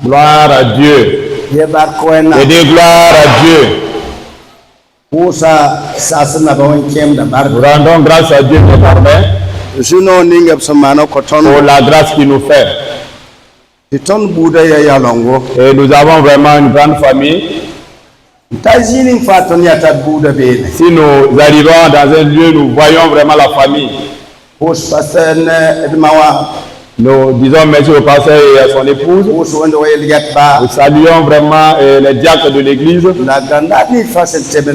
Gloire à Dieu. Et des gloires à Dieu. Nous rendons grâce à Dieu désormais pour la grâce qu'il nous fait. Et nous avons vraiment une grande famille. Si nous arrivons dans un lieu, nous voyons vraiment la famille. Nous disons merci au pasteur et à son épouse. Nous saluons vraiment les diacres de l'église. Et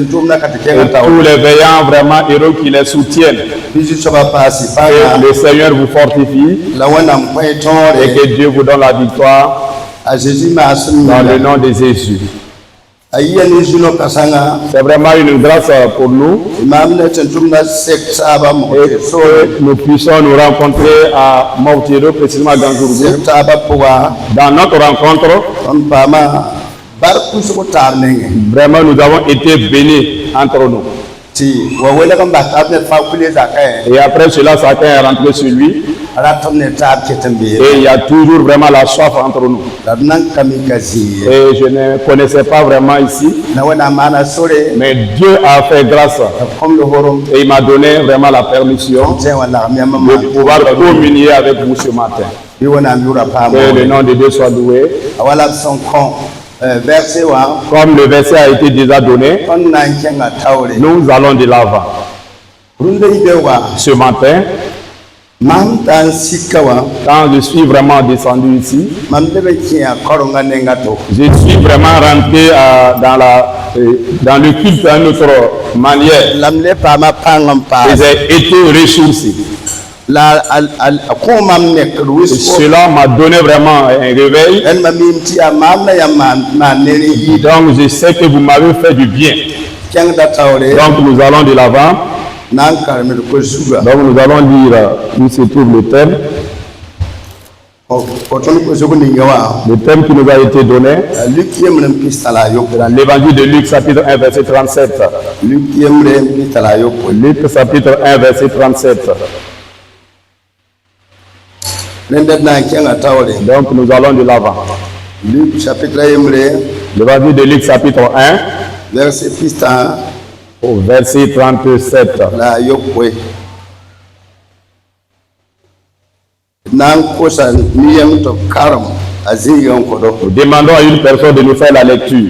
tous les veillants vraiment héros qui les soutiennent. Et le Seigneur vous fortifie. Et que Dieu vous donne la victoire. Dans le nom de Jésus. C'est vraiment une grâce pour nous. Et que nous puissions nous rencontrer à Mautiro, précisément à Gangourou. Dans notre rencontre, vraiment nous avons été bénis entre nous. Et après cela, chacun est rentré sur lui. Et il y a toujours vraiment la soif entre nous. Et je ne connaissais pas vraiment ici. Mais Dieu a fait grâce. Et il m'a donné vraiment la permission de pouvoir communier avec vous ce matin. Que le nom de Dieu soit loué. Comme le verset a été déjà donné, nous allons de l'avant. Ce matin, quand je suis vraiment descendu ici, je suis vraiment rentré dans le culte à notre manière. Et j'ai été ressourcé. Cela m'a donné vraiment un réveil. Donc je sais que vous m'avez fait du bien. Donc nous allons de l'avant. Donc nous allons lire où se trouve le thème. Le thème qui nous a été donné dans l'évangile de Luc chapitre 1 verset 37. Luc chapitre 1 verset 37. Donc nous allons de l'avant. L'évangile de Luc chapitre 1 au verset 37. Nous demandons à une personne de nous faire la lecture.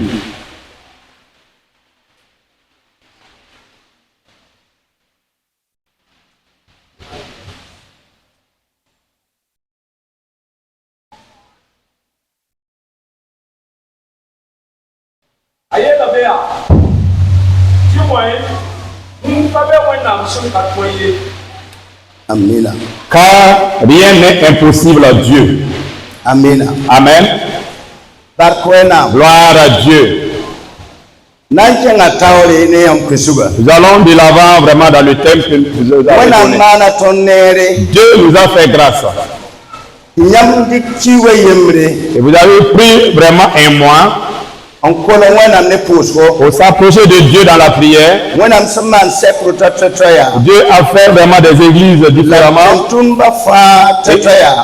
Amen. Car rien n'est impossible à Dieu. Amen. Amen. Gloire à Dieu. Nous allons de l'avant vraiment dans le thème que nous avons donné. Dieu nous a fait grâce. Et vous avez pris vraiment un mois pour s'approcher de Dieu dans la prière. Dieu a fait vraiment des églises différemment.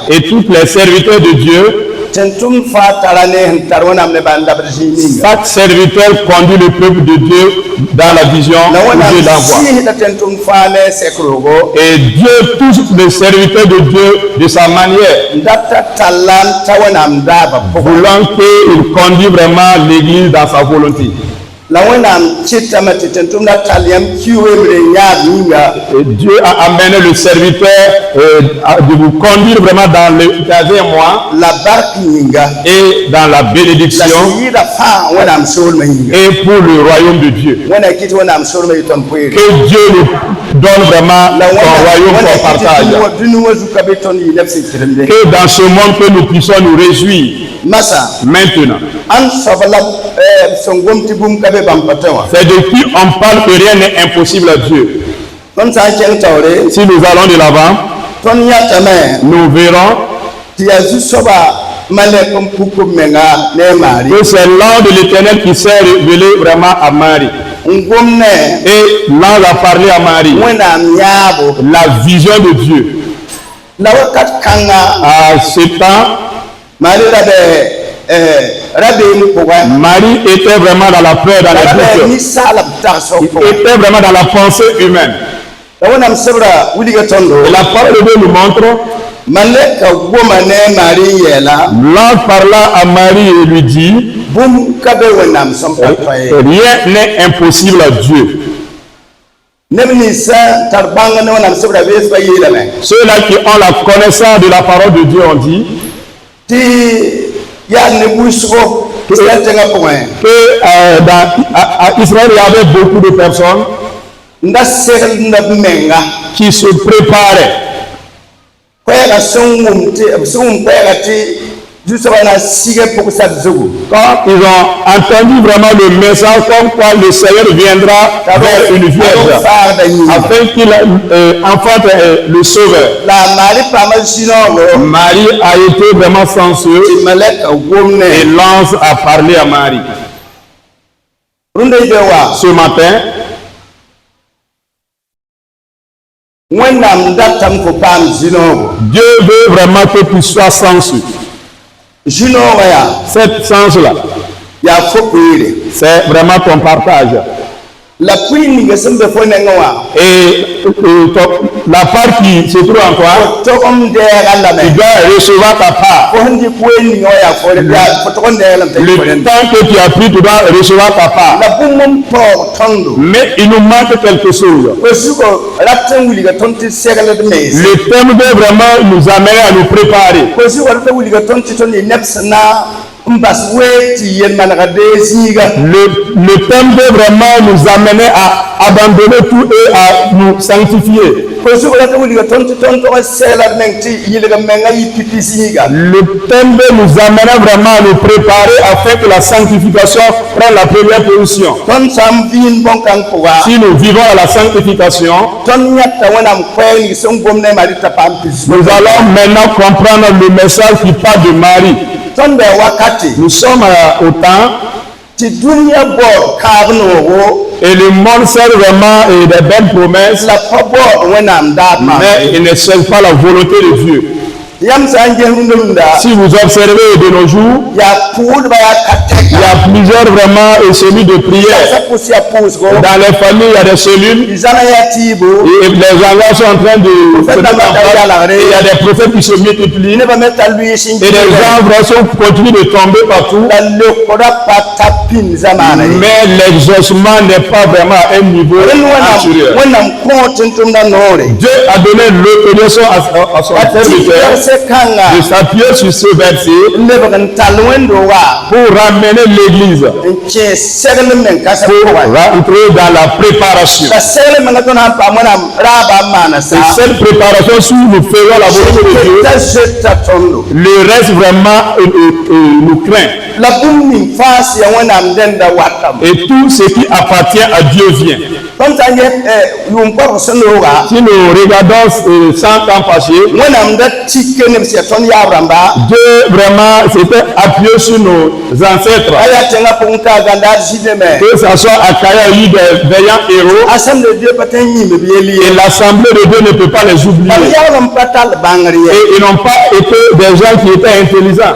Et tous les serviteurs de Dieu, chaque serviteur conduit le peuple de Dieu dans la vision que Dieu l'envoie. Et Dieu touche les serviteurs de Dieu de sa manière, voulant qu'il conduise vraiment l'église dans sa volonté. Et Dieu a amené le serviteur de vous conduire vraiment dans le 15e mois et dans la bénédiction et pour le royaume de Dieu. Que Dieu nous donne vraiment son royaume pour partage. Que dans ce monde que nous puissions nous réjouir maintenant. C'est de qui on parle que rien n'est impossible à Dieu. Si nous allons de l'avant, nous verrons que c'est l'ange de l'Éternel qui s'est révélé vraiment à Marie. Et l'ange a parlé à Marie. La vision de Dieu. À ce temps, Marie était vraiment dans la peur, dans la doute. Il était vraiment dans la pensée humaine. Et la parole de Dieu nous montre. L'ange parla à Marie et lui dit, rien n'est impossible à Dieu. Ceux-là qui ont la connaissance de la parole de Dieu ont dit que à Israël il y avait beaucoup de personnes qui se préparaient. Quand ils ont entendu vraiment le message comme quoi le Seigneur viendra vers une vierge afin qu'il enfante le Sauveur. Marie a été vraiment sensueuse et l'ange a parlé à Marie. Ce matin, Dieu veut vraiment que tu sois sensueux. Cette sens-là, c'est vraiment ton partage. Et la part qui se trouve en toi, tu dois recevoir ta part. Le temps que tu as pris, tu dois recevoir ta part. Mais il nous manque quelque chose. Le thème veut vraiment nous amener à nous préparer. Le thème veut vraiment nous amener à abandonner tout et à nous sanctifier. Le thème veut nous amener vraiment à nous préparer afin que la sanctification prenne la première position. Si nous vivons à la sanctification, nous allons maintenant comprendre le message qui parle de Marie. Nous sommes au temps et le monde sert vraiment des belles promesses, mais il ne sert pas la volonté de Dieu. Si vous observez de nos jours, il y a plusieurs vraiment cellules de prière. Dans les familles, il y a des cellules. Et les enfants sont en train de se mettre en place. Il y a des prophètes qui se multiplient. Et les gens continuent de tomber partout. Mais l'exaucement n'est pas vraiment à un niveau naturel. Dieu a donné l'autorisation à son serviteur de s'appuyer sur ce verset pour ramener l'église, pour rentrer dans la préparation. Et cette préparation, si nous faisons la volonté de Dieu, le reste vraiment nous craint. Et tout ce qui appartient à Dieu vient. Si nous regardons 100 ans passés, Dieu vraiment s'était appuyé sur nos ancêtres. Que ce soit à Kaya, il y a eu des veillants héros. Et l'assemblée de Dieu ne peut pas les oublier. Et ils n'ont pas été des gens qui étaient intelligents.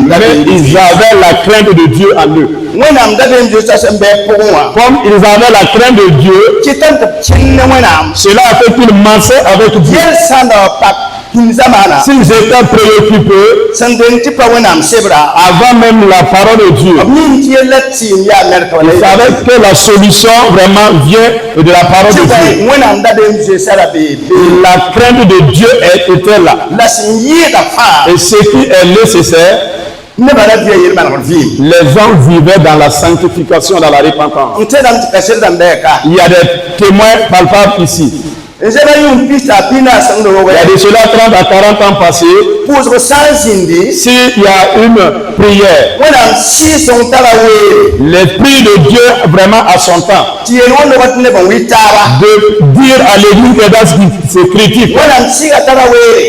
Mais ils avaient la crainte de Dieu en eux. Comme ils avaient la crainte de Dieu, cela a fait qu'ils marchaient avec Dieu. S'ils étaient préoccupés avant même la parole de Dieu, ils savaient que la solution vraiment vient de la parole de Dieu. La crainte de Dieu était là. Et ce qui est nécessaire, les gens vivaient dans la sanctification, dans la repentance. Il y a des témoins palpables ici. Il y a de cela 30 à 40 ans passés, s'il y a une prière, l'Esprit de Dieu vraiment a son temps de dire à l'église que dans ce critique,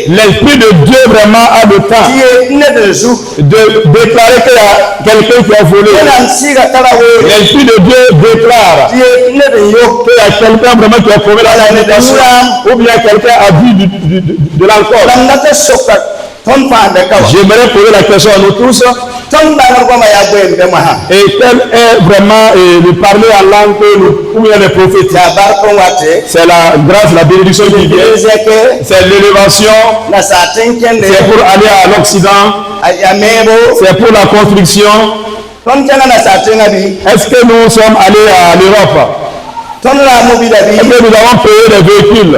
l'Esprit de Dieu vraiment a le temps de déclarer qu'il y a quelqu'un qui a volé. L'Esprit de Dieu déclare qu'il y a quelqu'un vraiment qui a commis la fornication, ou bien quelqu'un a bu de l'alcool. J'aimerais poser la question à nous tous. Et quel est vraiment de parler en langue que nous pouvons les prophétiser? C'est la grâce, la bénédiction qui vient. C'est l'élévation. C'est pour aller à l'Occident. C'est pour la construction. Est-ce que nous sommes allés à l'Europe? Est-ce que nous avons payé des véhicules?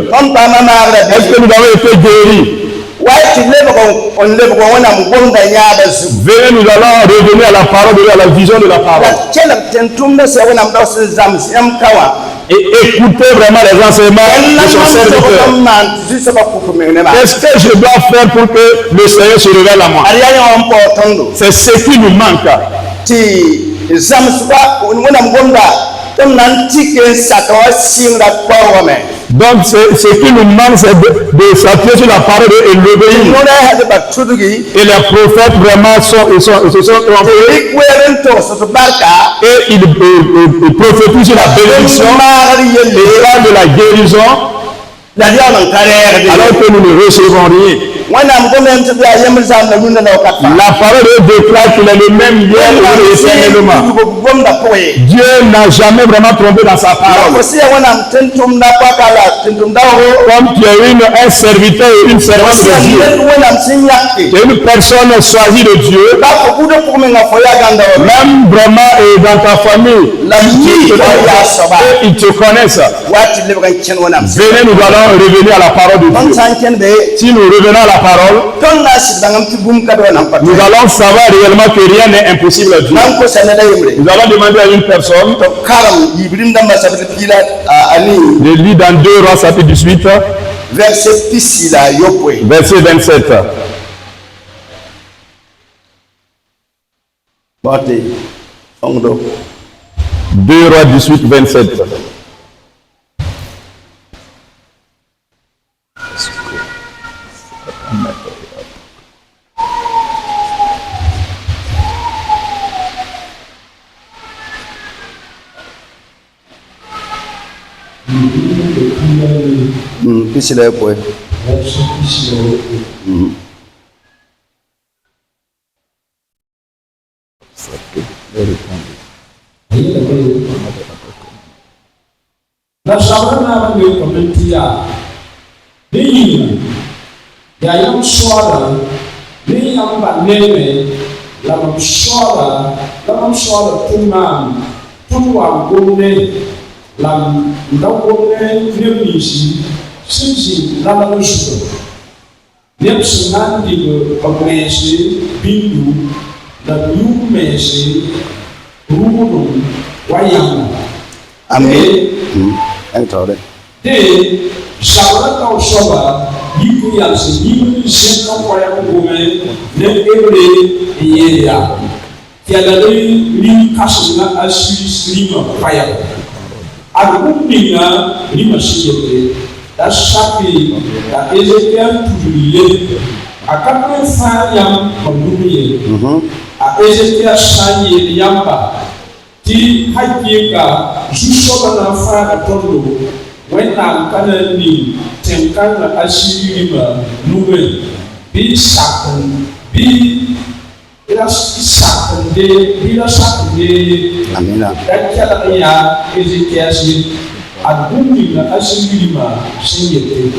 Est-ce que nous avons été guéris? Venez, nous allons revenir à la parole de Dieu, à la vision de la parole. Et écouter vraiment les enseignements de son serviteur. Qu'est-ce que je dois faire pour que le Seigneur se révèle à moi? C'est ce qui nous manque. Donc ce qui nous manque, c'est de s'appuyer sur la parole et l'obéir. Et les prophètes vraiment se sont trompés. Et ils prophétisent sur la bénédiction et de la guérison, alors que nous ne recevons rien. La parole déclare qu'il est le même hier et éternellement. Dieu n'a jamais vraiment trompé dans sa parole. Comme tu es un serviteur et une servante de Dieu, tu es une personne choisie de Dieu, même vraiment dans ta famille, ils te connaissent. Venez, nous allons revenir à la parole de Dieu. Si nous revenons à la parole, nous allons savoir réellement que rien n'est impossible à Dieu. Nous allons demander à une personne de lire dans 2 Rois chapitre 18, verset 27. Deux Rois 18, 27. Lam ndawone nemisi sinsi lamano suko nem senandi ke pemesi bindu dan yumesi rumu wayang amin entore de sabra kau soba yiku yang sini senang wayang bume nem ebre iya tiada li kasuna asis lima wayang Agumina lima siete da sapi da Ezekiel tujulie akan yang pembunuhnya a Ezekiel sanye yamba ti hakika jusho na fara tondo wena kana ni tenkana ashirima nuwe bi sakon bi Amina. Dan ya Ezekiel agumina ashirima singete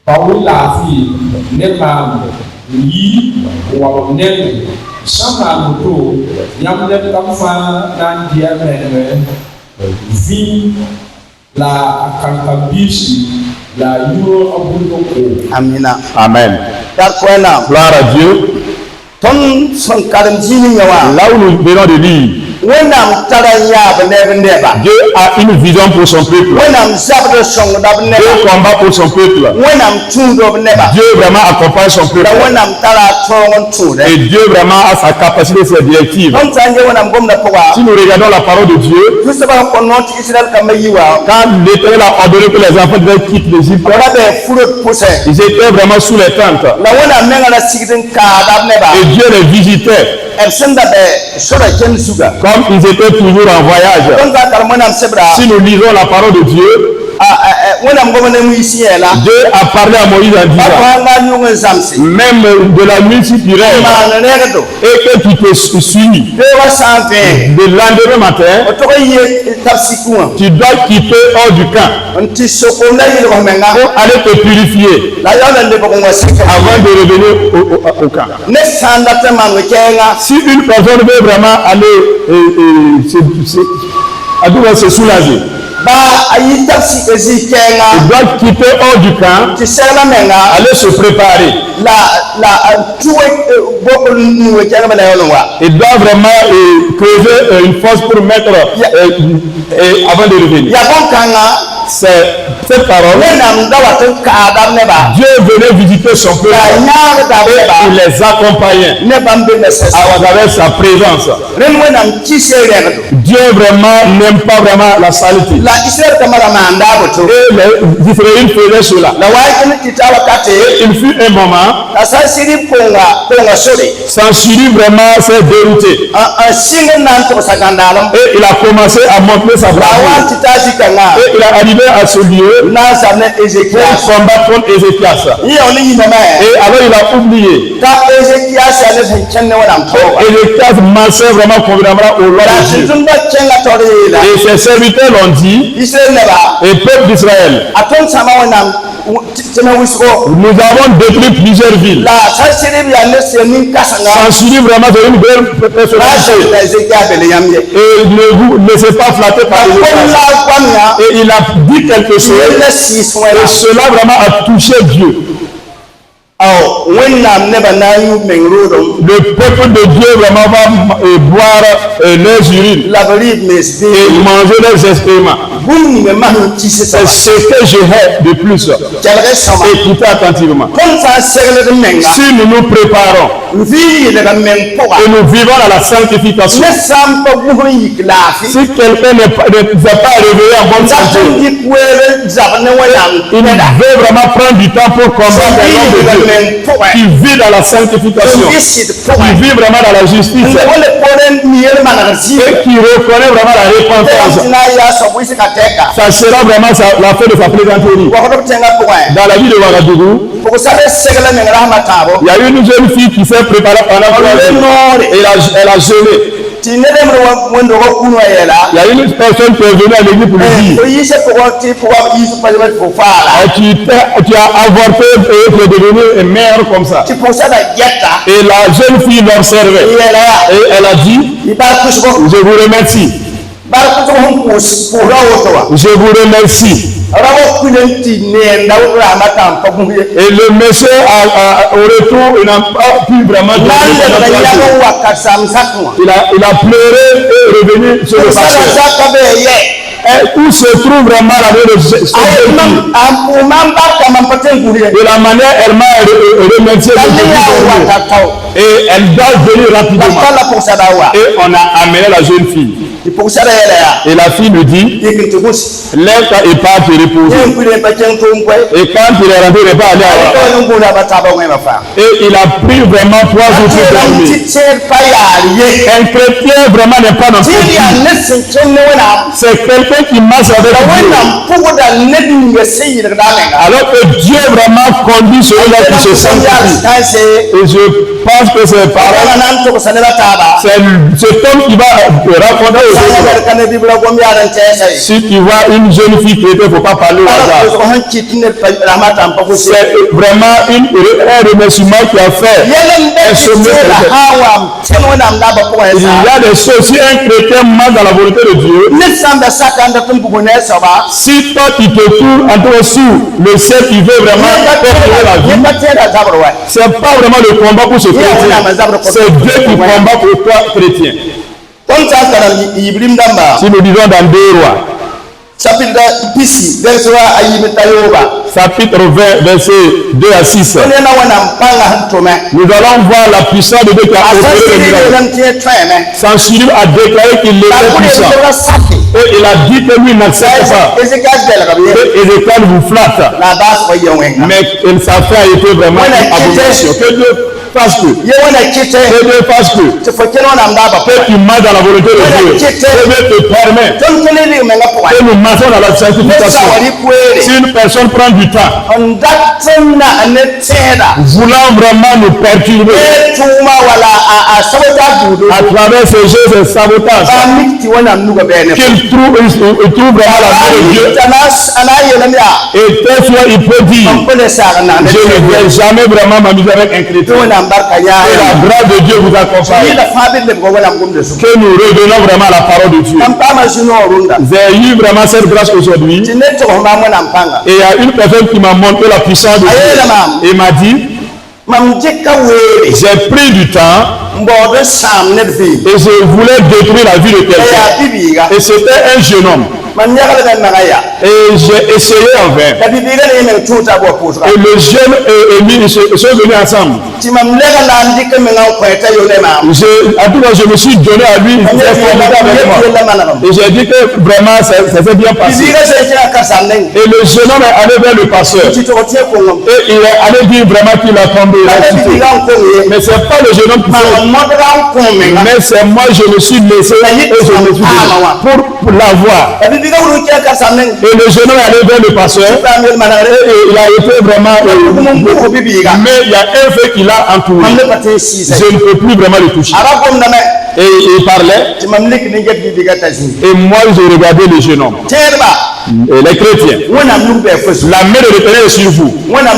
Paula fi nema yi wa nene sama moto yamle kamfa dan dia mene vi la akankabisi la yuro abundoko. Amina. Amen. Gloire à Dieu. Là où nous venons de lire, Dieu a une vision pour son peuple. Dieu combat pour son peuple. Dieu vraiment accompagne son peuple. Et Dieu vraiment a sa capacité, ses directives. Si nous regardons la parole de Dieu, quand l'Éternel a ordonné que les enfants devaient quitter l'Égypte, ils étaient vraiment sous les tentes. Et Dieu les visitait. Comme ils étaient toujours en voyage. Si nous lisons la parole de Dieu, Dieu a parlé à Moïse en disant, même de la nuit si tu rêves et que tu te suis, le lendemain matin, tu dois quitter hors du camp pour aller te purifier avant de revenir au camp. Si une personne veut vraiment aller se soulager, il doit quitter hors du camp, aller se préparer. Il doit vraiment creuser une fosse pour mettre avant de revenir. C'est cette parole. Dieu venait visiter son peuple et il les accompagnait à travers sa présence. Dieu vraiment n'aime pas vraiment la saleté. Et les Israélites faisaient cela. Il fut un moment, Sanchiri vraiment s'est dérouté. Et il a commencé à montrer sa bravoure. Et il est arrivé à ce lieu pour combattre contre Ézéchias. Et alors il a oublié. Ézéchias marchait vraiment convenablement au long de Dieu. Et ses serviteurs l'ont dit, et peuple d'Israël, nous avons détruit plusieurs villes. Sanchiri vraiment c'est une belle personnalité. Et ne vous laissez pas flatter par les autres. Et il a dit quelque chose. Et cela vraiment a touché Dieu. Le peuple de Dieu vraiment va boire leurs urines et manger leurs excréments. C'est ce que je hais de plus. Écoutez attentivement. Si nous nous préparons et nous vivons dans la sanctification, si quelqu'un n'est pas réveillé en bonne santé, il veut vraiment prendre du temps pour combattre les hommes de Dieu, qui vit dans la sanctification, qui vit vraiment dans la justice, et qui reconnaît vraiment la repentance. Ça sera vraiment la fin de sa plaisanterie. Dans la vie de Ouagadougou, il y a une jeune fille qui s'est préparée pendant 3 jours et elle a jeûné. Il y a une personne qui est venue à l'église pour lui dire, tu as avorté et tu es devenu une mère comme ça. Et la jeune fille l'observait et elle a dit, je vous remercie. Je vous remercie. Et le monsieur au retour, il n'a pas pu vraiment il a pleuré et est revenu sur le pasteur. Où se trouve vraiment la vie de de la manière elle m'a remercié et elle doit venir rapidement. Et on a amené la jeune fille. Et la fille lui dit, lève-toi et pars te reposer. Et quand il est rentré, il n'est pas allé à et il a pris vraiment 3 jours pour dormir. Un chrétien vraiment n'est pas dans ce pays. C'est quelqu'un qui marche avec Dieu. Alors que Dieu vraiment conduit celui-là qui se sanctifie. Et je pense que c'est pareil. C'est cet homme qui va raconter aux autres. Si tu vois une jeune fille qui était, il ne faut pas parler au hasard. C'est vraiment un remerciement qui a fait. Il y a des choses, si un chrétien marche dans la volonté de Dieu, si toi tu te trouves en dessous le ciel qui veut vraiment porter la vie, c'est pas vraiment le combat pour ce chrétien, c'est Dieu qui combat pour toi chrétien. Si nous disons dans 2 Rois, chapitre 20, versets 2 à 6, nous allons voir la puissance de Dieu qui a opéré le miracle. Sanchiri a déclaré qu'il était puissant. Et il a dit que lui n'accepte pas. Et Ézéchias vous flatte. Mais sa fin a été vraiment une abomination. Que Dieu parce que. C'est Dieu parce que. Que tu marches dans la volonté de Dieu. Que Dieu te permet que nous marchons dans la sanctification. Si une personne prend du temps, voulant vraiment nous perturber à travers ces jeux de sabotage, qu'il trouve vraiment la main de Dieu. Et tel soit, il peut dire, je ne vais jamais vraiment m'amuser avec un chrétien. Que la grâce de Dieu vous accompagne. Que nous revenons vraiment à la parole de Dieu. J'ai eu vraiment cette grâce aujourd'hui. Et il y a une personne qui m'a montré la puissance de Dieu. Et m'a dit, j'ai pris du temps et je voulais détruire la vie de quelqu'un. Et c'était un jeune homme. Et j'ai essayé en vain. Et le jeune et lui sont venus ensemble. En tout cas, je me suis donné à lui. Et j'ai dit que vraiment ça s'est bien passé. Et le jeune homme est allé vers le pasteur. Et il est allé dire vraiment qu'il a tombé. Mais ce n'est pas le jeune homme qui fait. Mais c'est moi, je me suis laissé et je me suis dit pour l'avoir. Et le jeune homme est allé vers le pasteur. Et il a été vraiment. Mais il y a un fait qu'il a entouré. Je ne peux plus vraiment le toucher. Et il parlait. Et moi, je regardais le jeune homme. Et les chrétiens. La main de l'Éternel est sur vous. Que la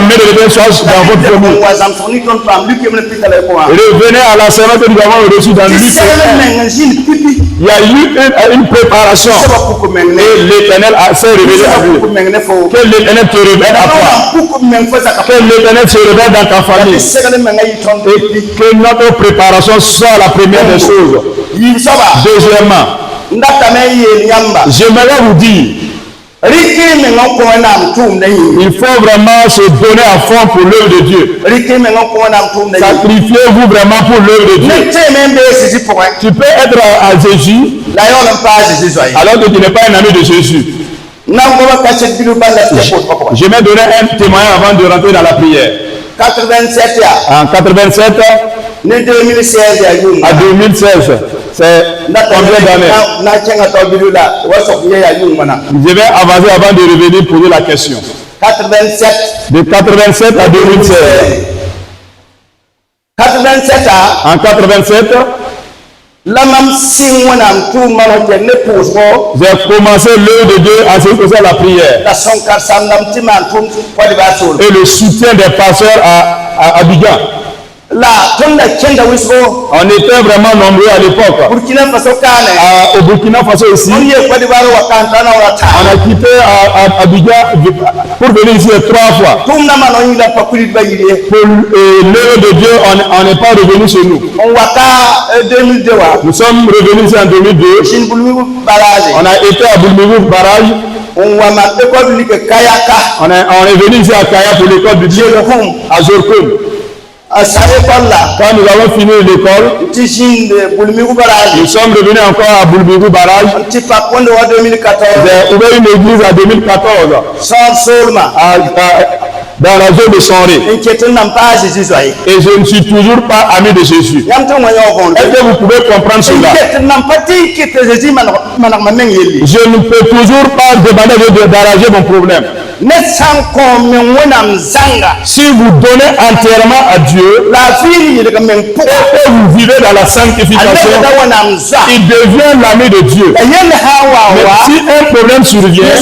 main de l'Éternel soit dans votre famille. Revenez à la séance que nous avons reçue dans Luc. Il y a eu une préparation. Et l'Éternel s'est révélé à vous. Que l'Éternel te révèle à toi. Que l'Éternel se révèle dans ta famille. Et que notre préparation soit la première des choses. Deuxièmement, j'aimerais vous dire, il faut vraiment se donner à fond pour l'œuvre de Dieu. Sacrifiez-vous vraiment pour l'œuvre de Dieu. Tu peux être à Jésus alors que tu n'es pas un ami de Jésus. Je vais donner un témoignage avant de rentrer dans la prière. En 87, à 2016, c'est combien d'années? Je vais avancer avant de revenir poser la question. 87. De 87 à 2016. En 87, j'ai commencé l'œuvre de Dieu à ce que c'est la prière. Et le soutien des pasteurs à Abidjan. On était vraiment nombreux à l'époque. Au Burkina Faso aussi. On a quitté Abidjan pour venir ici 3 fois. Pour l'œuvre de Dieu, on n'est pas revenu chez nous. Nous sommes revenus ici en 2002. On a été à Boulmivou Barrage. On est venu ici à Kaya pour l'école du Dieu à Zorkoum. Quand nous avons fini l'école, nous sommes revenus encore à Boulmivou Barrage. J'ai ouvert une église en 2014 dans la zone de Sonré. Et je ne suis toujours pas ami de Jésus. Est-ce que vous pouvez comprendre cela? Je ne peux toujours pas demander d'arranger mon problème. Si vous donnez entièrement à Dieu et que vous vivez dans la sanctification, il devient l'ami de Dieu. Mais si un problème survient,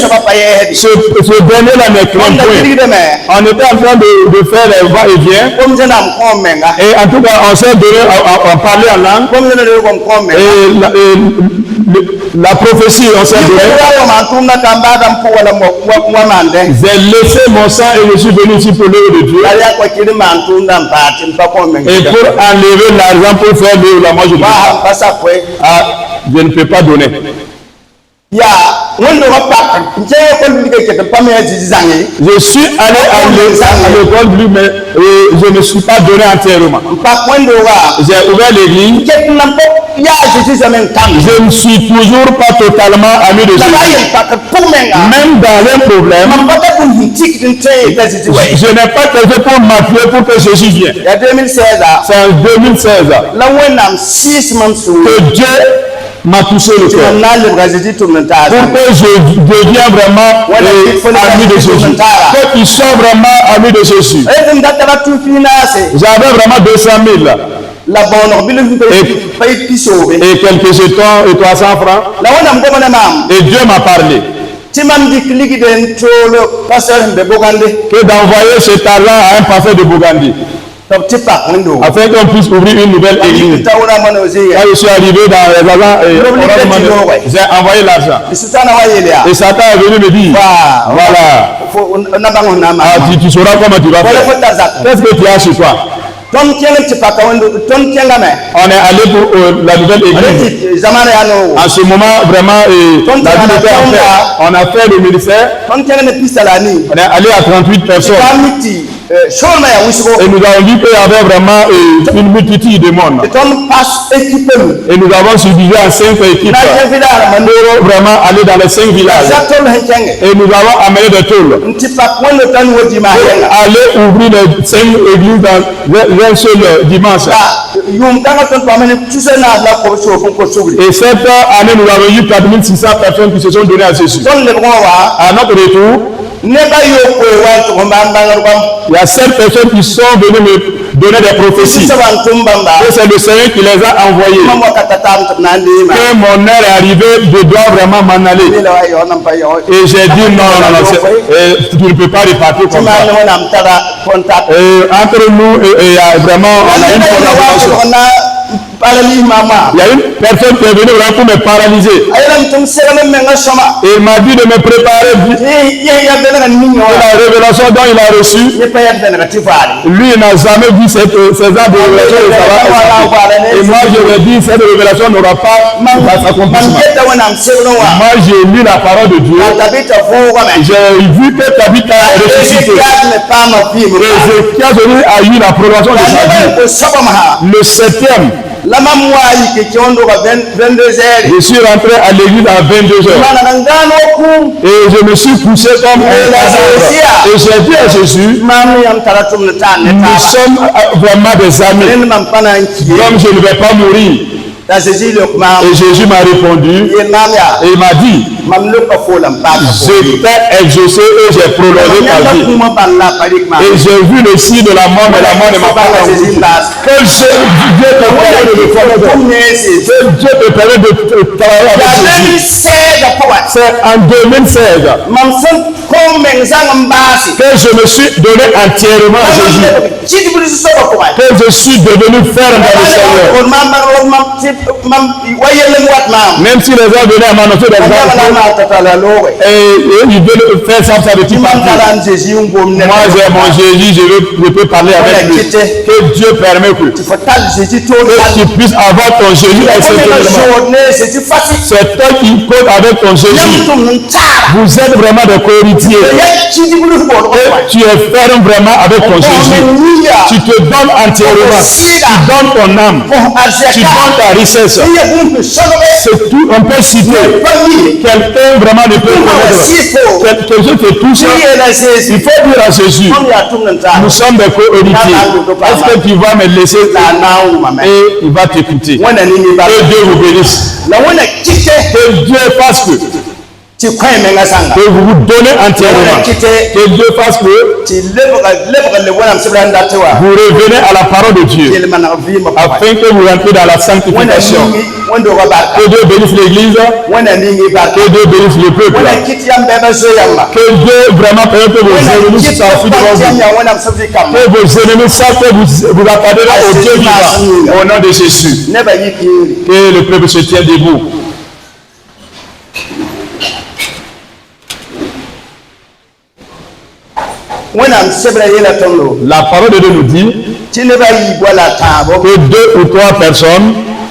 ce dernier-là ne craint point. On était en train de faire les va-et-vient. Et en tout cas, on s'est donné à parler en langue. Et la prophétie, on s'est donné. J'ai laissé mon sang et je suis venu ici pour l'œuvre de Dieu. Et pour enlever l'argent pour faire l'œuvre, moi je ne peux pas donner. Je suis allé à l'école, mais je ne me suis pas donné entièrement. J'ai ouvert l'église. Je ne suis toujours pas totalement ami de Jésus. Même dans un problème, je n'ai pas quelqu'un pour m'appuyer pour que Jésus vienne. C'est en 2016 que Dieu m'a touché le cœur pour que je devienne vraiment ami de Jésus, que tu sois vraiment ami de Jésus. J'avais vraiment 200 000 et quelques jetons et 300 francs, et Dieu m'a parlé que d'envoyer cet argent à un pasteur de Bougainville afin qu'on puisse ouvrir une nouvelle église. Quand je suis arrivé dans les agents, j'ai envoyé l'argent. Et Satan est venu me dire, voilà, tu sauras comment tu vas faire. Qu'est-ce que tu as chez toi? On est allé pour la nouvelle église. En ce moment, vraiment, la ville était en fait. On a fait le ministère. On est allé à 38 personnes. Et nous avons vu qu'il y avait vraiment une multitude de monde. Et nous avons subdivisé en 5 équipes pour vraiment aller dans les 5 villages. Et nous avons amené des tôles. Aller ouvrir les 5 églises dans un seul dimanche. Et cette année, nous avons eu 4600 personnes qui se sont données à Jésus. À notre retour, il y a 7 personnes qui sont venues me donner des prophéties. Et c'est le Seigneur qui les a envoyées. Que mon heure est arrivée, je dois vraiment m'en aller. Et j'ai dit non, tu ne peux pas repartir comme ça. Entre nous, il y a vraiment une collaboration. Il y a une personne qui est venue vraiment pour me paralyser. Et il m'a dit de me préparer. La révélation dont il a reçu, lui il n'a jamais vu ces arts de révélation. Et moi je lui ai dit, cette révélation n'aura pas d'accomplissement. Moi j'ai lu la parole de Dieu. J'ai vu que Tabitha a ressuscité. Et Ézéchiel a eu la prolongation de sa vie. Le 7e. Je suis rentré à l'église à 22h. Et je me suis poussé comme un hasard. Et j'ai dit à Jésus, nous sommes vraiment des amis. Comme je ne vais pas mourir. Et Jésus m'a répondu et il m'a dit, je t'ai exaucé et j'ai prolongé ta vie. Et j'ai vu le signe de la mort, mais la mort ne m'a pas rendu. Que Dieu te permet de le faire. Que Dieu te permet de travailler avec Jésus. C'est en 2016 que je me suis donné entièrement à Jésus. Que je suis devenu ferme dans le Seigneur. Même si les gens venaient à m'annoncer des gens et ils veulent faire ça de petit parti. Moi j'ai mon Jésus, je peux parler avec lui. Que Dieu permet que tu puisses avoir ton Jésus. C'est toi qui comptes avec ton Jésus. Vous êtes vraiment des cohéritiers. Et tu es ferme vraiment avec ton Jésus. Tu te donnes entièrement. Tu donnes ton âme. Tu donnes ta richesse. C'est tout, on peut citer. Quelqu'un vraiment ne peut connaître. Quelqu'un te touche. Il faut dire à Jésus, nous sommes des co-héritiers. Est-ce que tu vas me laisser et il va t'écouter. Que Dieu vous bénisse. Que Dieu fasse que vous vous donnez entièrement. Que Dieu fasse que vous revenez à la parole de Dieu afin que vous rentrez dans la sanctification. Que Dieu bénisse l'église. Que Dieu bénisse le peuple. Que Dieu vraiment permette que vos ennemis s'enfuient devant vous. Que vos ennemis savent que vous attendez là au Dieu vivant. Au nom de Jésus. Que le peuple se tienne debout. La parole de Dieu nous dit que 2 ou 3 personnes